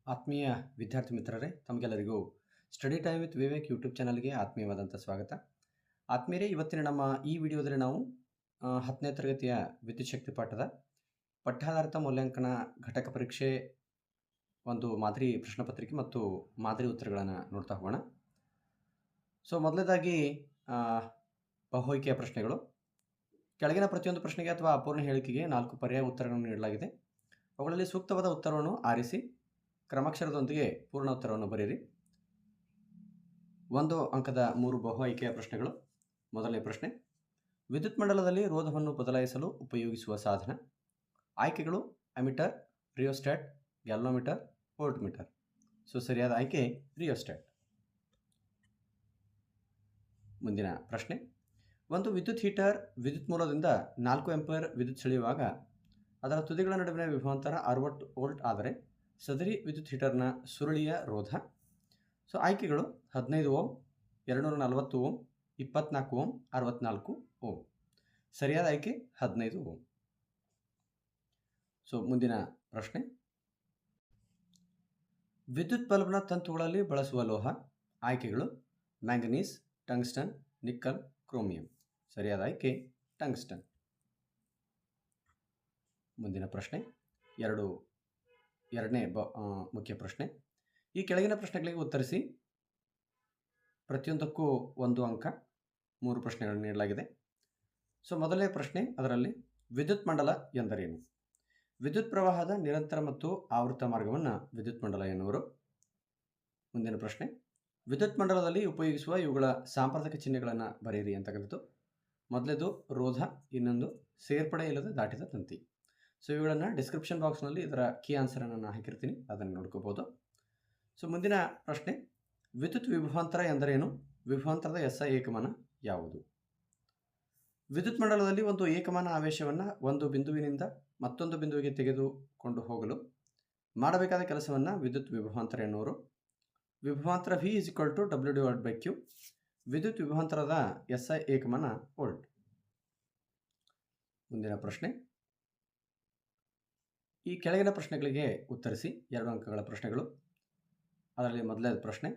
ಆತ್ಮೀಯ ವಿದ್ಯಾರ್ಥಿ ಮಿತ್ರರೇ, ತಮಗೆಲ್ಲರಿಗೂ study time with Vivek YouTube ಚಾನಲ್ಗೆ ಆತ್ಮೀಯವಾದಂಥ ಸ್ವಾಗತ. ಆತ್ಮೀಯರೇ, ಇವತ್ತಿನ ನಮ್ಮ ಈ ವಿಡಿಯೋದಲ್ಲಿ ನಾವು 10ನೇ ತರಗತಿಯ ವಿದ್ಯುತ್ ಶಕ್ತಿ ಪಾಠದ ಪಠ್ಯಾಧಾರಿತ ಮೌಲ್ಯಾಂಕನ ಘಟಕ ಪರೀಕ್ಷೆ ಒಂದು ಮಾದರಿ ಪ್ರಶ್ನೆ ಪತ್ರಿಕೆ ಮತ್ತು ಮಾದರಿ ಉತ್ತರಗಳನ್ನು ನೋಡ್ತಾ ಹೋಗೋಣ. ಸೊ ಮೊದಲನೇದಾಗಿ ಬಹುಆಯ್ಕೆಯ ಪ್ರಶ್ನೆಗಳು. ಕೆಳಗಿನ ಪ್ರತಿಯೊಂದು ಪ್ರಶ್ನೆಗೆ ಅಥವಾ ಅಪೂರ್ಣ ಹೇಳಿಕೆಗೆ 4 ಪರ್ಯಾಯ ಉತ್ತರಗಳನ್ನು ನೀಡಲಾಗಿದೆ. ಅವುಗಳಲ್ಲಿ ಸೂಕ್ತವಾದ ಉತ್ತರವನ್ನು ಆರಿಸಿ ಕ್ರಮಾಕ್ಷರದೊಂದಿಗೆ ಪೂರ್ಣ ಉತ್ತರವನ್ನು ಬರೆಯಿರಿ. 1 ಅಂಕದ 3 ಬಹು ಆಯ್ಕೆಯ ಪ್ರಶ್ನೆಗಳು. ಮೊದಲನೇ ಪ್ರಶ್ನೆ, ವಿದ್ಯುತ್ ಮಂಡಲದಲ್ಲಿ ರೋಧವನ್ನು ಬದಲಾಯಿಸಲು ಉಪಯೋಗಿಸುವ ಸಾಧನ. ಆಯ್ಕೆಗಳು ಅಮಿಟರ್, ರಿಯೋಸ್ಟ್ಯಾಟ್, ಗ್ಯಾಲ್ವನೋಮೀಟರ್, ವೋಲ್ಟ್ಮೀಟರ್. ಸೊ ಸರಿಯಾದ ಆಯ್ಕೆ ರಿಯೋಸ್ಟ್ಯಾಟ್. ಮುಂದಿನ ಪ್ರಶ್ನೆ, ಒಂದು ವಿದ್ಯುತ್ ಹೀಟರ್ ವಿದ್ಯುತ್ ಮೂಲದಿಂದ 4 ಆಂಪಿಯರ್ ವಿದ್ಯುತ್ ಸೆಳೆಯುವಾಗ ಅದರ ತುದಿಗಳ ನಡುವಿನ ವಿಭವಾಂತರ 60 ವೋಲ್ಟ್ ಆದರೆ ಸದರಿ ವಿದ್ಯುತ್ ಹೀಟರ್ನ ಸುರುಳಿಯ ರೋಧ. ಸೊ ಆಯ್ಕೆಗಳು 15 ಓಮ್, 240 ಓಮ್, 24 ಓಮ್, 64 ಓಮ್. ಸರಿಯಾದ ಆಯ್ಕೆ 15 ಓಮ್. ಸೊ ಮುಂದಿನ ಪ್ರಶ್ನೆ, ವಿದ್ಯುತ್ ಬಲ್ಬ್ನ ತಂತುಗಳಲ್ಲಿ ಬಳಸುವ ಲೋಹ. ಆಯ್ಕೆಗಳು ಮ್ಯಾಂಗನೀಸ್, ಟಂಗ್ಸ್ಟನ್, ನಿಕ್ಕಲ್, ಕ್ರೋಮಿಯಂ. ಸರಿಯಾದ ಆಯ್ಕೆ ಟಂಗ್ಸ್ಟನ್. ಮುಂದಿನ ಪ್ರಶ್ನೆ, ಎರಡನೇ ಮುಖ್ಯ ಪ್ರಶ್ನೆ. ಈ ಕೆಳಗಿನ ಪ್ರಶ್ನೆಗಳಿಗೆ ಉತ್ತರಿಸಿ. ಪ್ರತಿಯೊಂದಕ್ಕೂ 1 ಅಂಕ, 3 ಪ್ರಶ್ನೆಗಳನ್ನು ನೀಡಲಾಗಿದೆ. ಸೊ ಮೊದಲನೇ ಪ್ರಶ್ನೆ, ಅದರಲ್ಲಿ ವಿದ್ಯುತ್ ಮಂಡಲ ಎಂದರೇನು? ವಿದ್ಯುತ್ ಪ್ರವಾಹದ ನಿರಂತರ ಮತ್ತು ಆವೃತ್ತ ಮಾರ್ಗವನ್ನು ವಿದ್ಯುತ್ ಮಂಡಲ ಎನ್ನುವರು. ಮುಂದಿನ ಪ್ರಶ್ನೆ, ವಿದ್ಯುತ್ ಮಂಡಲದಲ್ಲಿ ಉಪಯೋಗಿಸುವ ಇವುಗಳ ಸಾಂಪ್ರದಾಯಿಕ ಚಿಹ್ನೆಗಳನ್ನು ಬರೆಯಿರಿ ಅಂತಕ್ಕಂಥದ್ದು. ಮೊದಲೇದು ರೋಧ, ಇನ್ನೊಂದು ಸೇರ್ಪಡೆ ಇಲ್ಲದ ದಾಟಿದ ತಂತಿ. ಸೊ ಇವುಗಳನ್ನು ಡಿಸ್ಕ್ರಿಪ್ಷನ್ ಬಾಕ್ಸ್ನಲ್ಲಿ ಇದರ ಕೀ ಆನ್ಸರನ್ನು ನಾನು ಹಾಕಿರ್ತೀನಿ, ಅದನ್ನು ನೋಡ್ಕೋಬೋದು. ಸೊ ಮುಂದಿನ ಪ್ರಶ್ನೆ, ವಿದ್ಯುತ್ ವಿಭವಾಂತರ ಎಂದರೇನು? ವಿಭವಾಂತರದ SI ಏಕಮಾನ ಯಾವುದು? ವಿದ್ಯುತ್ ಮಂಡಲದಲ್ಲಿ ಒಂದು ಏಕಮಾನ ಆವೇಶವನ್ನು ಒಂದು ಬಿಂದುವಿನಿಂದ ಮತ್ತೊಂದು ಬಿಂದುವಿಗೆ ತೆಗೆದುಕೊಂಡು ಹೋಗಲು ಮಾಡಬೇಕಾದ ಕೆಲಸವನ್ನು ವಿದ್ಯುತ್ ವಿಭವಾಂತರ ಎನ್ನುವರು. ವಿಭವಾಂತರ V = W/Q. ವಿದ್ಯುತ್ ವಿಭವಾಂತರದ SI ಏಕಮಾನ ವೋಲ್ಟ್. ಮುಂದಿನ ಪ್ರಶ್ನೆ, ಈ ಕೆಳಗಿನ ಪ್ರಶ್ನೆಗಳಿಗೆ ಉತ್ತರಿಸಿ. 2 ಅಂಕಗಳ ಪ್ರಶ್ನೆಗಳು. ಅದರಲ್ಲಿ ಮೊದಲನೇ ಪ್ರಶ್ನೆ,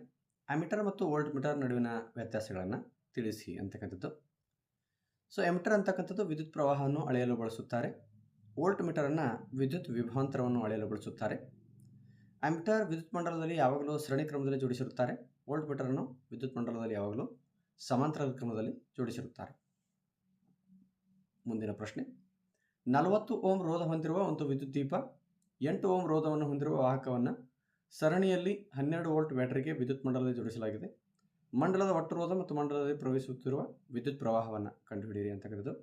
ಅಮಿಟರ್ ಮತ್ತು ವೋಲ್ಟ್ ಮೀಟರ್ ನಡುವಿನ ವ್ಯತ್ಯಾಸಗಳನ್ನು ತಿಳಿಸಿ ಅಂತಕ್ಕಂಥದ್ದು. ಸೊ ಎಮಿಟರ್ ಅಂತಕ್ಕಂಥದ್ದು ವಿದ್ಯುತ್ ಪ್ರವಾಹವನ್ನು ಅಳೆಯಲು ಬಳಸುತ್ತಾರೆ. ವೋಲ್ಟ್ ಮೀಟರನ್ನು ವಿದ್ಯುತ್ ವಿಭವಾಂತರವನ್ನು ಅಳೆಯಲು ಬಳಸುತ್ತಾರೆ. ಅಮಿಟರ್ ವಿದ್ಯುತ್ ಮಂಡಲದಲ್ಲಿ ಯಾವಾಗಲೂ ಸರಣಿ ಕ್ರಮದಲ್ಲಿ ಜೋಡಿಸಿರುತ್ತಾರೆ. ವೋಲ್ಟ್ ಮೀಟರನ್ನು ವಿದ್ಯುತ್ ಮಂಡಲದಲ್ಲಿ ಯಾವಾಗಲೂ ಸಮಾಂತರ ಕ್ರಮದಲ್ಲಿ ಜೋಡಿಸಿರುತ್ತಾರೆ. ಮುಂದಿನ ಪ್ರಶ್ನೆ, 40 ಓಮ್ ರೋಧ ಹೊಂದಿರುವ ಒಂದು ವಿದ್ಯುತ್ ದೀಪ 8 ಓಮ್ ರೋಧವನ್ನು ಹೊಂದಿರುವ ವಾಹಕವನ್ನು ಸರಣಿಯಲ್ಲಿ 12 ವೋಲ್ಟ್ ಬ್ಯಾಟರಿಗೆ ವಿದ್ಯುತ್ ಮಂಡಲದಲ್ಲಿ ಜೋಡಿಸಲಾಗಿದೆ. ಮಂಡಲದ ಒಟ್ಟು ರೋಧ ಮತ್ತು ಮಂಡಲದಲ್ಲಿ ಪ್ರವಹಿಸುತ್ತಿರುವ ವಿದ್ಯುತ್ ಪ್ರವಾಹವನ್ನು ಕಂಡುಹಿಡಿಯಿರಿ ಅಂತಕ್ಕಂಥದ್ದು.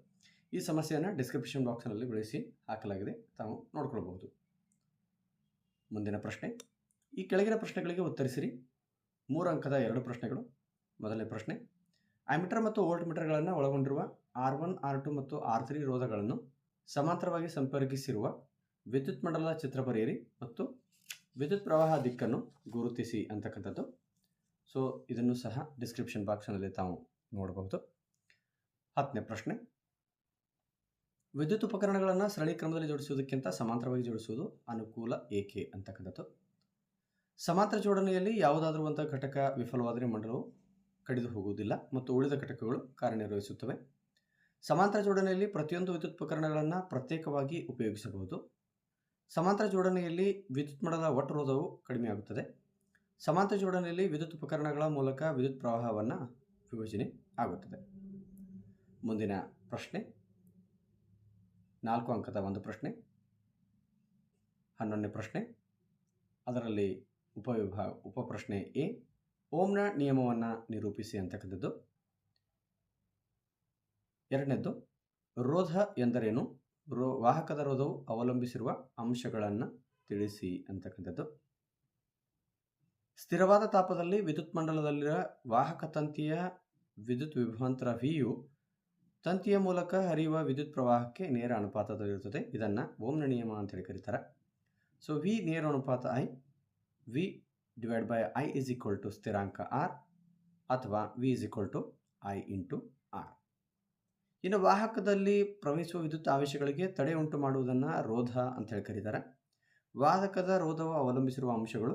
ಈ ಸಮಸ್ಯೆಯನ್ನು ಡಿಸ್ಕ್ರಿಪ್ಷನ್ ಬಾಕ್ಸ್ನಲ್ಲಿ ಬಳಸಿ ಹಾಕಲಾಗಿದೆ, ತಾವು ನೋಡ್ಕೊಳ್ಬಹುದು. ಮುಂದಿನ ಪ್ರಶ್ನೆ, ಈ ಕೆಳಗಿನ ಪ್ರಶ್ನೆಗಳಿಗೆ ಉತ್ತರಿಸಿರಿ. 3 ಅಂಕದ 2 ಪ್ರಶ್ನೆಗಳು. ಮೊದಲನೇ ಪ್ರಶ್ನೆ, ಅಮಿಟರ್ ಮತ್ತು ವೋಲ್ಟ್ ಮೀಟರ್ಗಳನ್ನು ಒಳಗೊಂಡಿರುವ R1, R2 ಮತ್ತು R3 ರೋಧಗಳನ್ನು ಸಮಾಂತರವಾಗಿ ಸಂಪರ್ಕಿಸಿರುವ ವಿದ್ಯುತ್ ಮಂಡಲದ ಚಿತ್ರ ಬರೆಯಿರಿ ಮತ್ತು ವಿದ್ಯುತ್ ಪ್ರವಾಹ ದಿಕ್ಕನ್ನು ಗುರುತಿಸಿ ಅಂತಕ್ಕಂಥದ್ದು. ಸೊ ಇದನ್ನು ಸಹ ಡಿಸ್ಕ್ರಿಪ್ಷನ್ ಬಾಕ್ಸ್ನಲ್ಲಿ ತಾವು ನೋಡಬಹುದು. 10ನೇ ಪ್ರಶ್ನೆ, ವಿದ್ಯುತ್ ಉಪಕರಣಗಳನ್ನು ಸರಣಿ ಕ್ರಮದಲ್ಲಿ ಜೋಡಿಸುವುದಕ್ಕಿಂತ ಸಮಾಂತರವಾಗಿ ಜೋಡಿಸುವುದು ಅನುಕೂಲ ಏಕೆ ಅಂತಕ್ಕಂಥದ್ದು. ಸಮಾಂತರ ಜೋಡಣೆಯಲ್ಲಿ ಯಾವುದಾದರೂ ಒಂದು ಘಟಕ ವಿಫಲವಾದರೆ ಮಂಡಲವು ಕಡಿದು ಹೋಗುವುದಿಲ್ಲ ಮತ್ತು ಉಳಿದ ಘಟಕಗಳು ಕಾರ್ಯನಿರ್ವಹಿಸುತ್ತವೆ. ಸಮಾಂತರ ಜೋಡಣೆಯಲ್ಲಿ ಪ್ರತಿಯೊಂದು ವಿದ್ಯುತ್ ಉಪಕರಣಗಳನ್ನು ಪ್ರತ್ಯೇಕವಾಗಿ ಉಪಯೋಗಿಸಬಹುದು. ಸಮಾಂತರ ಜೋಡಣೆಯಲ್ಲಿ ವಿದ್ಯುತ್ ಮಂಡಲದ ಒಟ್ಟು ರೋಧವು ಕಡಿಮೆಯಾಗುತ್ತದೆ. ಸಮಾಂತರ ಜೋಡಣೆಯಲ್ಲಿ ವಿದ್ಯುತ್ ಉಪಕರಣಗಳ ಮೂಲಕ ವಿದ್ಯುತ್ ಪ್ರವಾಹವನ್ನು ವಿಭಜನೆ ಆಗುತ್ತದೆ. ಮುಂದಿನ ಪ್ರಶ್ನೆ, 4 ಅಂಕದ 1 ಪ್ರಶ್ನೆ. 11ನೇ ಪ್ರಶ್ನೆ, ಅದರಲ್ಲಿ ಉಪಪ್ರಶ್ನೆ ಎ, ಓಮ್ನ ನಿಯಮವನ್ನು ನಿರೂಪಿಸಿ ಅಂತಕ್ಕಂಥದ್ದು. 2ನೇದ್ದು, ರೋಧ ಎಂದರೇನು? ವಾಹಕದ ರೋಧವು ಅವಲಂಬಿಸಿರುವ ಅಂಶಗಳನ್ನು ತಿಳಿಸಿ ಅಂತಕ್ಕಂಥದ್ದು. ಸ್ಥಿರವಾದ ತಾಪದಲ್ಲಿ ವಿದ್ಯುತ್ ಮಂಡಲದಲ್ಲಿರುವ ವಾಹಕ ತಂತಿಯ ವಿದ್ಯುತ್ ವಿಭವಾಂತರ ವಿಯು ತಂತಿಯ ಮೂಲಕ ಹರಿಯುವ ವಿದ್ಯುತ್ ಪ್ರವಾಹಕ್ಕೆ ನೇರ ಅನುಪಾತದಲ್ಲಿರುತ್ತದೆ. ಇದನ್ನು ಓಮ್ನ ನಿಯಮ ಅಂತೇಳಿ ಕರೀತಾರೆ. ಸೊ ವಿ ನೇರ ಅನುಪಾತ I, V/I = ಸ್ಥಿರಾಂಕ R ಅಥವಾ V = I × R. ಇನ್ನು ವಾಹಕದಲ್ಲಿ ಪ್ರವಹಿಸುವ ವಿದ್ಯುತ್ ಆವೇಶಗಳಿಗೆ ತಡೆ ಉಂಟು ಮಾಡುವುದನ್ನು ರೋಧ ಅಂತೇಳಿ ಕರೀತಾರೆ. ವಾಹಕದ ರೋಧವು ಅವಲಂಬಿಸಿರುವ ಅಂಶಗಳು: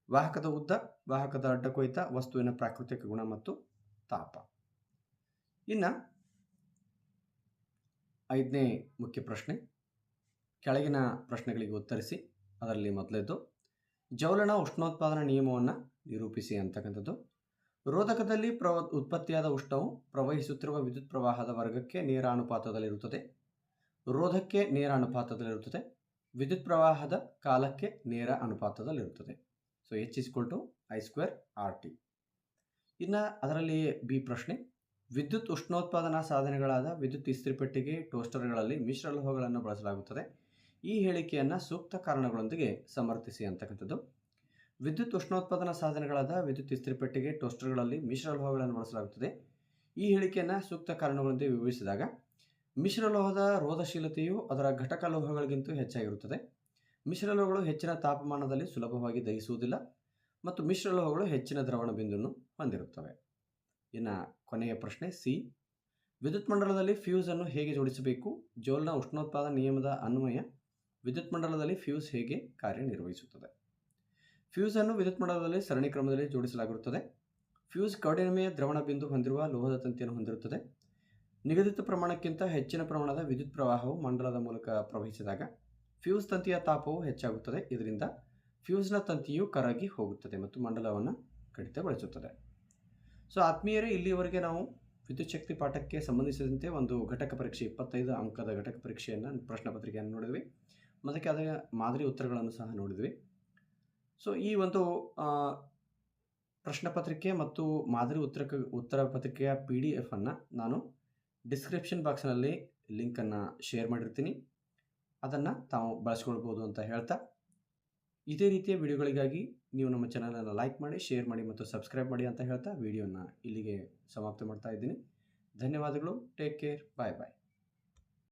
ವಾಹಕದ ಉದ್ದ, ವಾಹಕದ ಅಡ್ಡಕೊಯ್ತ, ವಸ್ತುವಿನ ಪ್ರಾಕೃತಿಕ ಗುಣ ಮತ್ತು ತಾಪ. ಇನ್ನು 5ನೇ ಮುಖ್ಯ ಪ್ರಶ್ನೆ, ಕೆಳಗಿನ ಪ್ರಶ್ನೆಗಳಿಗೆ ಉತ್ತರಿಸಿ. ಅದರಲ್ಲಿ ಮೊದಲೇದು, ಜೌಲನ ಉಷ್ಣೋತ್ಪಾದನಾ ನಿಯಮವನ್ನು ನಿರೂಪಿಸಿ ಅಂತಕ್ಕಂಥದ್ದು. ರೋಧಕದಲ್ಲಿ ಉತ್ಪತ್ತಿಯಾದ ಉಷ್ಣವು ಪ್ರವಹಿಸುತ್ತಿರುವ ವಿದ್ಯುತ್ ಪ್ರವಾಹದ ವರ್ಗಕ್ಕೆ ನೇರ ಅನುಪಾತದಲ್ಲಿರುತ್ತದೆ. ರೋಧಕ್ಕೆ ನೇರ ಅನುಪಾತದಲ್ಲಿರುತ್ತದೆ. ವಿದ್ಯುತ್ ಪ್ರವಾಹದ ಕಾಲಕ್ಕೆ ನೇರ ಅನುಪಾತದಲ್ಲಿರುತ್ತದೆ. So H=I²RT. ಇನ್ನು ಅದರಲ್ಲಿ ಬಿ ಪ್ರಶ್ನೆ, ವಿದ್ಯುತ್ ಉಷ್ಣೋತ್ಪಾದನಾ ಸಾಧನಗಳಾದ ವಿದ್ಯುತ್ ಇಸ್ತ್ರಿಪೆಟ್ಟಿಗೆ, ಟೋಸ್ಟರ್ಗಳಲ್ಲಿ ಮಿಶ್ರಲೋಹಗಳನ್ನು ಬಳಸಲಾಗುತ್ತದೆ. ಈ ಹೇಳಿಕೆಯನ್ನು ಸೂಕ್ತ ಕಾರಣಗಳೊಂದಿಗೆ ಸಮರ್ಥಿಸಿ ಅಂತಕ್ಕಂಥದ್ದು. ವಿದ್ಯುತ್ ಉಷ್ಣೋತ್ಪಾದನಾ ಸಾಧನಗಳಾದ ವಿದ್ಯುತ್ ಇಸ್ತ್ರಿಪೆಟ್ಟಿಗೆ, ಟೋಸ್ಟರ್ಗಳಲ್ಲಿ ಮಿಶ್ರಲೋಹಗಳನ್ನು ಬಳಸಲಾಗುತ್ತದೆ. ಈ ಹೇಳಿಕೆಯನ್ನು ಸೂಕ್ತ ಕಾರಣಗಳೊಂದಿಗೆ ವಿವರಿಸಿದಾಗ, ಮಿಶ್ರಲೋಹದ ರೋಧಶೀಲತೆಯು ಅದರ ಘಟಕ ಲೋಹಗಳಿಗಿಂತ ಹೆಚ್ಚಾಗಿರುತ್ತದೆ. ಮಿಶ್ರಲೋಹಗಳು ಹೆಚ್ಚಿನ ತಾಪಮಾನದಲ್ಲಿ ಸುಲಭವಾಗಿ ದಹಿಸುವುದಿಲ್ಲ ಮತ್ತು ಮಿಶ್ರಲೋಹಗಳು ಹೆಚ್ಚಿನ ದ್ರವಣ ಬಿಂದುವನ್ನು ಹೊಂದಿರುತ್ತವೆ. ಇನ್ನು ಕೊನೆಯ ಪ್ರಶ್ನೆ ಸಿ, ವಿದ್ಯುತ್ ಮಂಡಲದಲ್ಲಿ ಫ್ಯೂಸ್ ಅನ್ನು ಹೇಗೆ ಜೋಡಿಸಬೇಕು? ಜೌಲ್ನ ಉಷ್ಣೋತ್ಪಾದನಾ ನಿಯಮದ ಅನ್ವಯ ವಿದ್ಯುತ್ ಮಂಡಲದಲ್ಲಿ ಫ್ಯೂಸ್ ಹೇಗೆ ಕಾರ್ಯನಿರ್ವಹಿಸುತ್ತದೆ? ಫ್ಯೂಸ್ ಅನ್ನು ವಿದ್ಯುತ್ ಮಂಡಲದಲ್ಲಿ ಸರಣಿ ಕ್ರಮದಲ್ಲಿ ಜೋಡಿಸಲಾಗಿರುತ್ತದೆ. ಫ್ಯೂಸ್ ಕಡಿಮೆ ದ್ರವಣ ಬಿಂದು ಹೊಂದಿರುವ ಲೋಹದ ತಂತಿಯನ್ನು ಹೊಂದಿರುತ್ತದೆ. ನಿಗದಿತ ಪ್ರಮಾಣಕ್ಕಿಂತ ಹೆಚ್ಚಿನ ಪ್ರಮಾಣದ ವಿದ್ಯುತ್ ಪ್ರವಾಹವು ಮಂಡಲದ ಮೂಲಕ ಪ್ರವಹಿಸಿದಾಗ ಫ್ಯೂಸ್ ತಂತಿಯ ತಾಪವು ಹೆಚ್ಚಾಗುತ್ತದೆ. ಇದರಿಂದ ಫ್ಯೂಸ್ನ ತಂತಿಯು ಕರಗಿ ಹೋಗುತ್ತದೆ ಮತ್ತು ಮಂಡಲವನ್ನು ಕಡಿತಗೊಳಿಸುತ್ತದೆ. ಸೊ ಆತ್ಮೀಯರೇ, ಇಲ್ಲಿಯವರೆಗೆ ನಾವು ವಿದ್ಯುತ್ ಶಕ್ತಿ ಪಾಠಕ್ಕೆ ಸಂಬಂಧಿಸಿದಂತೆ ಒಂದು ಘಟಕ ಪರೀಕ್ಷೆ 25 ಅಂಕದ ಘಟಕ ಪರೀಕ್ಷೆಯನ್ನು, ಪ್ರಶ್ನೆ ಪತ್ರಿಕೆಯನ್ನು ನೋಡಿದ್ವಿ. ಅದಕ್ಕೆ ಅದರ ಮಾದರಿ ಉತ್ತರಗಳನ್ನು ಸಹ ನೋಡಿದ್ವಿ. ಸೊ ಈ ಒಂದು ಪ್ರಶ್ನೆ ಪತ್ರಿಕೆ ಮತ್ತು ಮಾದರಿ ಉತ್ತರ ಪತ್ರಿಕೆಯ PDF ಅನ್ನು ನಾನು ಡಿಸ್ಕ್ರಿಪ್ಷನ್ ಬಾಕ್ಸ್ನಲ್ಲಿ ಲಿಂಕನ್ನು ಶೇರ್ ಮಾಡಿರ್ತೀನಿ. ಅದನ್ನು ತಾವು ಬಳಸ್ಕೊಳ್ಬೋದು ಅಂತ ಹೇಳ್ತಾ, ಇದೇ ರೀತಿಯ ವಿಡಿಯೋಗಳಿಗಾಗಿ ನೀವು ನಮ್ಮ ಚಾನಲನ್ನು ಲೈಕ್ ಮಾಡಿ, ಶೇರ್ ಮಾಡಿ ಮತ್ತು ಸಬ್ಸ್ಕ್ರೈಬ್ ಮಾಡಿ ಅಂತ ಹೇಳ್ತಾ ವಿಡಿಯೋನ ಇಲ್ಲಿಗೆ ಸಮಾಪ್ತಿ ಮಾಡ್ತಾ ಇದ್ದೀನಿ. ಧನ್ಯವಾದಗಳು. Take care. ಬಾಯ್ ಬಾಯ್.